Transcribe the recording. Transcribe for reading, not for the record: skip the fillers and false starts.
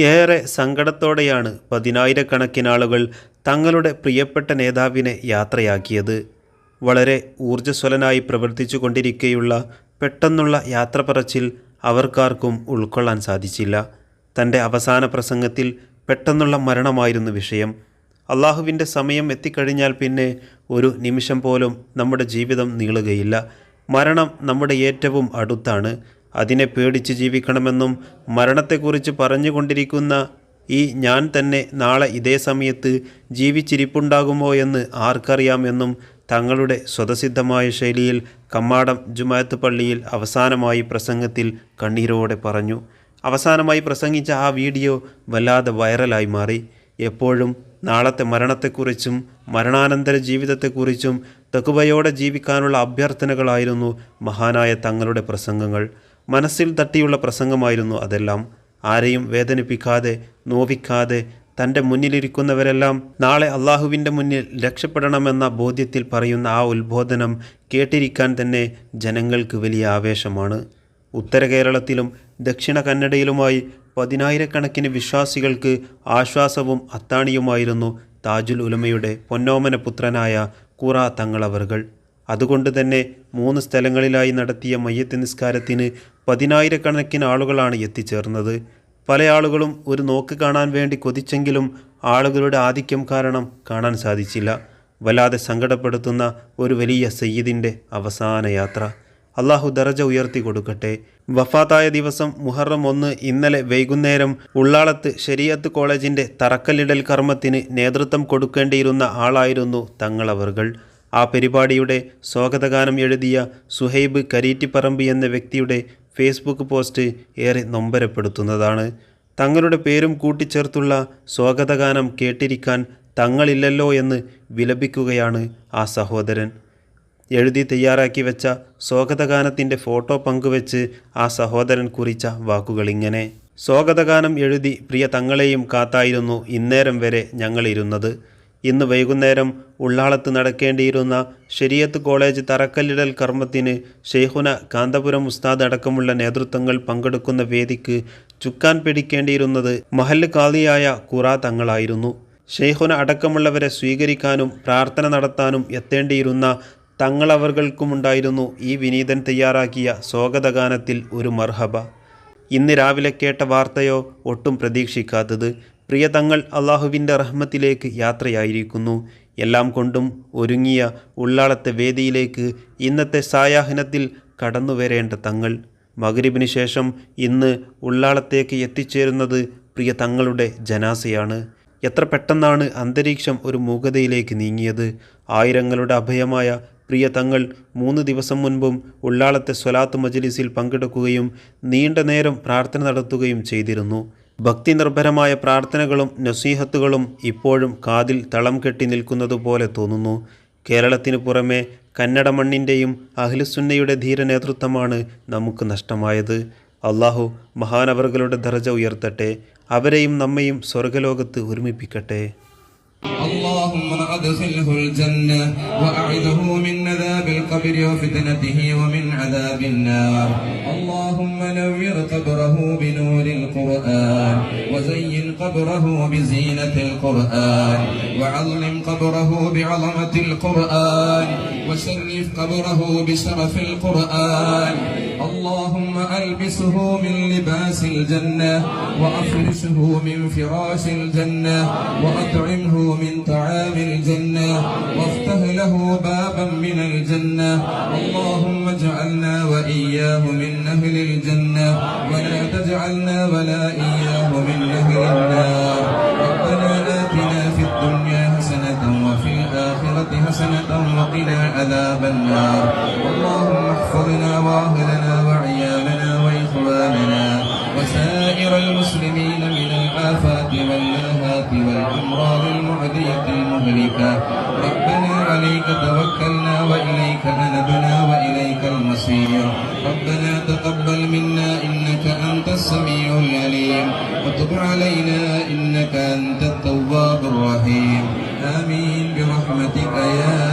ഏറെ സങ്കടത്തോടെയാണ് പതിനായിരക്കണക്കിന് ആളുകൾ തങ്ങളുടെ പ്രിയപ്പെട്ട നേതാവിനെ യാത്രയാക്കിയത്. വളരെ ഊർജ്ജസ്വലനായി പ്രവർത്തിച്ചു കൊണ്ടിരിക്കെയുള്ള പെട്ടെന്നുള്ള യാത്ര പറച്ചിൽ അവർക്കാർക്കും ഉൾക്കൊള്ളാൻ സാധിച്ചില്ല. തൻ്റെ അവസാന പ്രസംഗത്തിൽ പെട്ടെന്നുള്ള മരണമായിരുന്നു വിഷയം. അള്ളാഹുവിൻ്റെ സമയം എത്തിക്കഴിഞ്ഞാൽ പിന്നെ ഒരു നിമിഷം പോലും നമ്മുടെ ജീവിതം നീളുകയില്ല. മരണം നമ്മുടെ ഏറ്റവും അടുത്താണ്. അതിനെ പേടിച്ച് ജീവിക്കണമെന്നും മരണത്തെക്കുറിച്ച് പറഞ്ഞുകൊണ്ടിരിക്കുന്ന ഈ ഞാൻ തന്നെ നാളെ ഇതേ സമയത്ത് ജീവിച്ചിരിപ്പുണ്ടാകുമോ എന്ന് ആർക്കറിയാമെന്നും തങ്ങളുടെ സ്വതസിദ്ധമായ ശൈലിയിൽ കമ്മാടം ജുമാഅത്ത് പള്ളിയിൽ അവസാനമായി പ്രസംഗത്തിൽ കണ്ണീരോടെ പറഞ്ഞു. അവസാനമായി പ്രസംഗിച്ച ആ വീഡിയോ വല്ലാതെ വൈറലായി മാറി. എപ്പോഴും നാളത്തെ മരണത്തെക്കുറിച്ചും മരണാനന്തര ജീവിതത്തെക്കുറിച്ചും തഖ്വയോടെ ജീവിക്കാനുള്ള അഭ്യർത്ഥനകളായിരുന്നു മഹാനായ തങ്ങളുടെ പ്രസംഗങ്ങൾ. മനസ്സിൽ തട്ടിയുള്ള പ്രസംഗമായിരുന്നു അതെല്ലാം. ആരെയും വേദനിപ്പിക്കാതെ നോവിക്കാതെ തൻ്റെ മുന്നിലിരിക്കുന്നവരെല്ലാം നാളെ അള്ളാഹുവിൻ്റെ മുന്നിൽ രക്ഷപ്പെടണമെന്ന ബോധ്യത്തിൽ പറയുന്ന ആ ഉത്ബോധനം കേട്ടിരിക്കാൻ തന്നെ ജനങ്ങൾക്ക് വലിയ ആവേശമാണ്. ഉത്തര കേരളത്തിലും ദക്ഷിണ കന്നഡയിലുമായി പതിനായിരക്കണക്കിന് വിശ്വാസികൾക്ക് ആശ്വാസവും അത്താണിയുമായിരുന്നു താജുൽ ഉലമയുടെ പൊന്നോമന പുത്രനായ ഖുറ തങ്ങളവറുകൾ. അതുകൊണ്ട് തന്നെ 3 സ്ഥലങ്ങളിലായി നടത്തിയ മയ്യത്ത് നിസ്കാരത്തിന് പതിനായിരക്കണക്കിന് ആളുകളാണ് എത്തിച്ചേർന്നത്. പല ആളുകളും ഒരു നോക്ക് കാണാൻ വേണ്ടി കൊതിച്ചെങ്കിലും ആളുകളുടെ ആധിക്യം കാരണം കാണാൻ സാധിച്ചില്ല. വല്ലാതെ സങ്കടപ്പെടുത്തുന്ന ഒരു വലിയ സയ്യിദിൻ്റെ അവസാന യാത്ര. അള്ളാഹു ദറജ ഉയർത്തി കൊടുക്കട്ടെ. വഫാത്തായ ദിവസം മുഹറം 1 ഇന്നലെ വൈകുന്നേരം ഉള്ളാളത്ത് ശരീഅത്ത് കോളേജിൻ്റെ തറക്കല്ലിടൽ കർമ്മത്തിന് നേതൃത്വം കൊടുക്കേണ്ടിയിരുന്ന ആളായിരുന്നു തങ്ങളവറുകൾ. ആ പരിപാടിയുടെ സ്വാഗതഗാനം എഴുതിയ സുഹൈബ് കരീറ്റിപ്പറമ്പ് എന്ന വ്യക്തിയുടെ ഫേസ്ബുക്ക് പോസ്റ്റ് ഏറെ നൊമ്പരപ്പെടുത്തുന്നതാണ്. തങ്ങളുടെ പേരും കൂട്ടിച്ചേർത്തുള്ള സ്വാഗതഗാനം കേട്ടിരിക്കാൻ തങ്ങളില്ലല്ലോ എന്ന് വിലപിക്കുകയാണ് ആ സഹോദരൻ. എഴുതി തയ്യാറാക്കി വെച്ച സ്വാഗതഗാനത്തിൻ്റെ ഫോട്ടോ പങ്കുവെച്ച് ആ സഹോദരൻ കുറിച്ച വാക്കുകളിങ്ങനെ: സ്വാഗതഗാനം എഴുതി പ്രിയ തങ്ങളെയും കാത്തായിരുന്നു ഇന്നേരം വരെ ഞങ്ങളിരുന്നത്. ഇന്ന് വൈകുന്നേരം ഉള്ളാളത്ത് നടക്കേണ്ടിയിരുന്ന ശരീഅത്ത് കോളേജ് തറക്കല്ലിടൽ കർമ്മത്തിന് ഷെയ്ഖുന കാന്തപുരം ഉസ്താദ് അടക്കമുള്ള നേതൃത്വങ്ങൾ പങ്കെടുക്കുന്ന വേദിക്ക് ചുക്കാൻ പിടിക്കേണ്ടിയിരുന്നത് മഹല്ല് ഖാദിയായ ഖുറ തങ്ങളായിരുന്നു. ഷെയ്ഖുന അടക്കമുള്ളവരെ സ്വീകരിക്കാനും പ്രാർത്ഥന നടത്താനും എത്തേണ്ടിയിരുന്ന തങ്ങളവർകൾക്കുമുണ്ടായിരുന്നു ഈ വിനീതൻ തയ്യാറാക്കിയ സ്വാഗതഗാനത്തിൽ ഒരു മർഹബ. ഇന്ന് രാവിലെ കേട്ട വാർത്തയോ ഒട്ടും പ്രതീക്ഷിക്കാത്തത്. പ്രിയ തങ്ങൾ അള്ളാഹുവിൻ്റെ റഹ്മത്തിലേക്ക് യാത്രയായിരിക്കുന്നു. എല്ലാം കൊണ്ടും ഒരുങ്ങിയ ഉള്ളാളത്തെ വേദിയിലേക്ക് ഇന്നത്തെ സായാഹ്നത്തിൽ കടന്നു വരേണ്ട തങ്ങൾ മഗ്രിബിന് ശേഷം ഇന്ന് ഉള്ളാളത്തേക്ക് എത്തിച്ചേരുന്നത് പ്രിയ തങ്ങളുടെ ജനാസയാണ്. എത്ര പെട്ടെന്നാണ് അന്തരീക്ഷം ഒരു മൂകതയിലേക്ക് നീങ്ങിയത്. ആയിരങ്ങളുടെ അഭയമായ പ്രിയ തങ്ങൾ 3 ദിവസം മുൻപും ഉള്ളാളത്തെ സ്വലാത്ത് മജ്ലിസിൽ പങ്കെടുക്കുകയും നീണ്ട നേരം പ്രാർത്ഥന നടത്തുകയും ചെയ്തിരുന്നു. ഭക്തി നിർഭരമായ പ്രാർത്ഥനകളും നസീഹത്തുകളും ഇപ്പോഴും കാതിൽ തളം കെട്ടി നിൽക്കുന്നതുപോലെ തോന്നുന്നു. കേരളത്തിന് പുറമെ കന്നഡ മണ്ണിൻ്റെയും അഹ്ലുസുന്നയുടെ ധീര നേതൃത്വമാണ് നമുക്ക് നഷ്ടമായത്. അള്ളാഹു മഹാനവറുകളുടെ ദറജ ഉയർത്തട്ടെ. അവരെയും നമ്മയും സ്വർഗലോകത്ത് ഒരുമിപ്പിക്കട്ടെ. اللهم أدخله الجنة وأعذه من عذاب القبر وفتنته ومن عذاب النار. اللهم نور قبره بنور القرآن وزين قبره بزينة القرآن وعظم قبره بعظمة القرآن وشرف قبره بشرف القرآن. اللهم ألبسه من لباس الجنة وأفرشه من فراش الجنة وأطعمه من طعام الجنة وافتح له بابا من الجنة. اللهم اجعلنا وإياه من أهل الجنة ولا تجعلنا ولا إياه من أهل النار. ربنا آتنا في الدنيا حسنة وفي الآخرة حسنة وقنا عذاب النار. اللهم احفظنا وأهلنا وعيالنا وإخواننا وسائر المسلمين من الآفات والآهات والأمراض المعدية المهلكة. ربنا عليك توكلنا وإليك أنبنا وإليك المصير. ربنا تقبل منا إنك أنت السميع العليم وتب علينا إنك أنت التواب الرحيم. آمين برحمتك يا